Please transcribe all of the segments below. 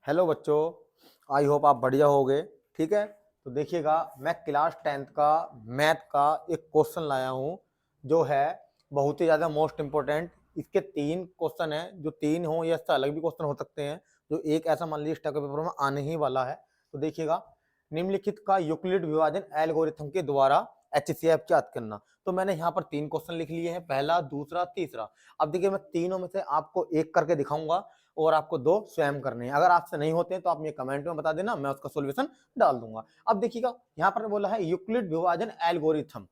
Hello बच्चों, I hope आप बढ़िया होगे। ठीक है, तो देखिएगा मैं क्लास 10th का मैथ का एक क्वेश्चन लाया हूँ जो है बहुत ही ज़्यादा मोस्ट इम्पोर्टेंट। इसके 3 क्वेश्चन हैं, जो 3 हो या इससे अलग भी क्वेश्चन हो सकते हैं, जो एक ऐसा मान लीजिए स्टैक पेपर में आने ही वाला है। तो देखिएगा, निम्नलिखित का यूक्लिड विभाजन एल्गोरिथम के द्वारा HCF ज्ञात करना। तो मैंने यहाँ पर 3 क्वेश्चन लिख लिए हैं, पहला, दूसरा, तीसरा। अब देखिए मैं तीनों में से आपको एक करके दिखाऊंगा और आपको 2 स्वयं करने हैं। अगर आपसे नहीं होते हैं तो आप मुझे कमेंट में बता देना, मैं उसका सॉल्यूशन डाल दूंगा। अब देखिएगा यहाँ पर बोला है यूक्लिड विभाजन एल्गोरिथम।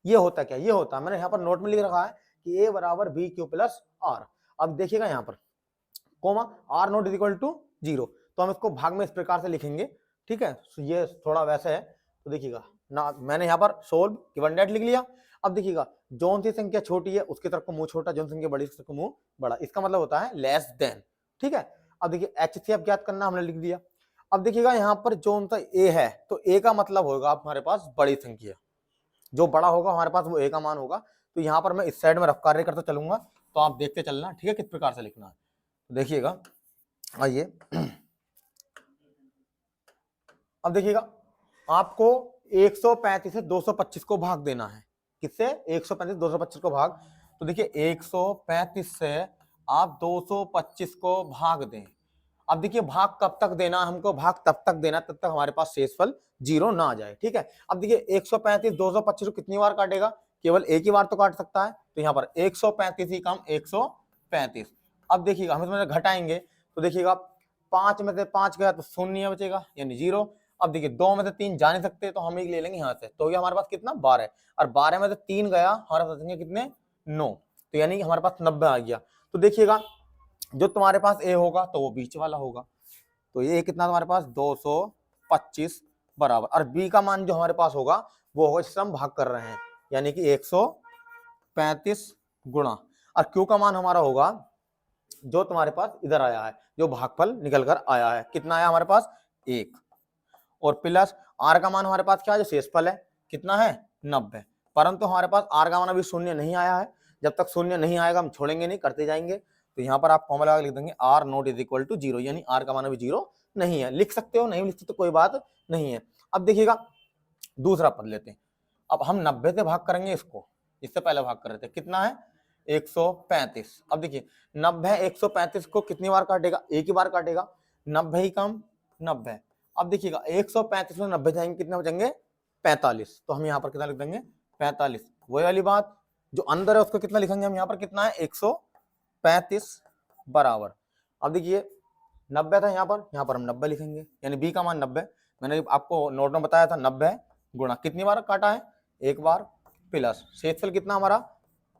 ये होता क्या? ये होता है, मैंने यहाँ पर नोट में लिख रखा है कि a बराबर बी क्यू प्लस आर। अब देखिएगा यहाँ पर comma r not is equal to 0, तो हम इसको भाग में इस प्रकार से लिखेंगे। ठीक है, तो ये थोड़ा वैसे है। तो देखिएगा ना, मैंने यहाँ पर सोल्व गिवन डेट लिख लिया। अब देखिएगा जौन सी संख्या छोटी है उसकी तरफ को मुंह छोटा, जौन संख्या बड़ी उसकी तरफ को मुंह बड़ा, इसका मतलब होता है लेस देन। ठीक है, अब देखिए HCF ज्ञात करना हमने लिख दिया। अब देखिएगा यहाँ पर जौन सा a है, तो a का मतलब होगा हमारे पास बड़ी संख्या, जो बड़ा होगा हमारे पास वो a का मान होगा। तो यहाँ पर मैं इस साइड में रफ कार्य करता चलूंगा, तो आप देखते चलना। ठीक है, किस प्रकार से लिखना है तो देखिएगा। आइए अब देखिएगा, आपको 135 से 225 को भाग देना है। किससे? 135 225 को भाग। तो देखिए 135 से आप 225 को भाग दें। अब देखिए भाग कब तक देना है हमको? भाग तब तक देना तब तक हमारे पास शेषफल 0 ना आ जाए। ठीक है, अब देखिए 135 225 को कितनी बार काटेगा? केवल एक ही बार तो काट सकता है। तो यहाँ पर 135 ही काम 135। अब देखिएगा हम इसमें घटाएंगे, तो देखिएगा 5 में से 5 गया तो 0 बचेगा यानी 0। अब देखिए 2 में से 3 जा नहीं सकते तो हम एक ले लेंगे यहाँ से, तो ये हमारे पास कितना 12, और 12 में से 3 गया हमारे पास बचेंगे कितने 9, तो यानी कि हमारे पास 90 आ गया। तो देखिएगा जो तुम्हारे पास ए होगा तो वो बीच वाला होगा, तो ये कितना तुम्हारे पास 225 बराबर, और बी का मान जो हमारे पास होगा वो होगा जिससे हम भाग कर रहे हैं, यानी कि 135 गुणा, और क्यू का मान हमारा होगा जो तुम्हारे पास इधर आया है, जो भागफल निकल कर आया है, कितना आया हमारे पास 1, और प्लस आर का मान हमारे पास क्या है, जो शेषफल है कितना है 90, परंतु हमारे पास आर का मान अभी 0 नहीं आया है। जब तक 0 नहीं आएगा हम छोड़ेंगे नहीं, करते जाएंगे। तो यहाँ पर आप फॉर्मूला लिख देंगे r not is equal to 0, यानी आर का मान अभी 0 नहीं है। लिख सकते हो, नहीं लिख सकते तो कोई बात नहीं है। अब देखिएगा दूसरा पद लेते हैं। अब हम 90 से भाग करेंगे इसको, इससे पहले भाग कर रहे थे, कितना है 135। अब देखिए 90 135 को कितनी बार काटेगा? एक ही बार काटेगा, 90 ही कम 90। अब देखिएगा 135 में 90 जाएंगे कितने बचेंगे 45, तो हम यहाँ पर कितना लिख देंगे 45। वही वाली बात, जो अंदर है उसको कितना लिखेंगे हम यहाँ पर, कितना है 135 बराबर। अब देखिए 90 था यहाँ पर हम 90 लिखेंगे, यानी बी का मान 90। मैंने आपको नोट में बताया था 90 गुणा कितनी बार काटा है, एक बार, प्लस शेषफल कितना हमारा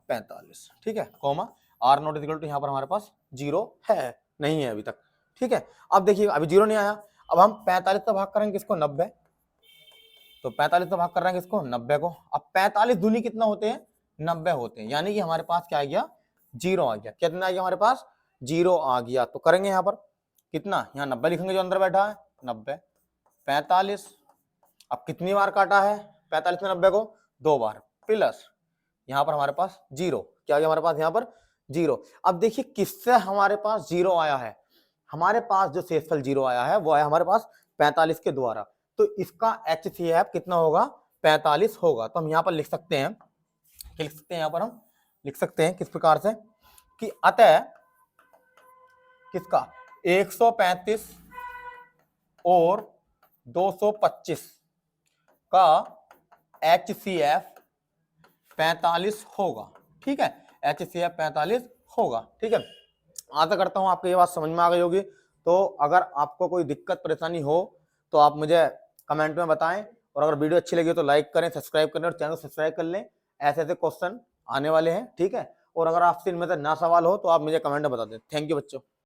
45। ठीक है, comma r not equal to यहाँ पर हमारे पास 0 है, नहीं है अभी तक। ठीक है, अब देखिए अभी 0 नहीं आया। अब हम 45 से भाग करेंगे किसको 90, तो 45 से भाग कर रहे हैं किसको 90 को। अब 45 दूनी कितना होते हैं 90 होते हैं, यानी कि हमारे पास क्या आ गया 0 आ गया। कितना आ गया हमारे पास 0 आ गया। तो करेंगे यहाँ पर कितना, यहाँ 90 लिखेंगे जो अंदर बैठा है 90 45। अब कितनी बार काटा है 45 में 90 को 2 बार, प्लस यहाँ पर हमारे पास 0, क्या आ गया हमारे पास यहाँ पर 0। अब देखिए किससे हमारे पास 0 आया है, हमारे पास जो शेषफल 0 आया है वो आया हमारे पास 45 के द्वारा। तो इसका HCF कितना होगा 45 होगा। तो हम यहाँ पर लिख सकते हैं, लिख सकते हैं यहाँ पर हम लिख सकते हैं किस प्रकार से कि अतः किसका 135 और 225 का HCF 45 होगा। ठीक है, HCF 45 होगा। ठीक है, आशा करता हूं आपको ये बात समझ में आ गई होगी। तो अगर आपको कोई दिक्कत परेशानी हो तो आप मुझे कमेंट में बताएं, और अगर वीडियो अच्छी लगी हो तो लाइक करें, सब्सक्राइब करें और चैनल सब्सक्राइब कर लें। ऐसे ऐसे क्वेश्चन आने वाले हैं। ठीक है, और अगर आपसे इनमें से ना सवाल हो तो आप मुझे कमेंट में बता दें। थैंक यू बच्चों।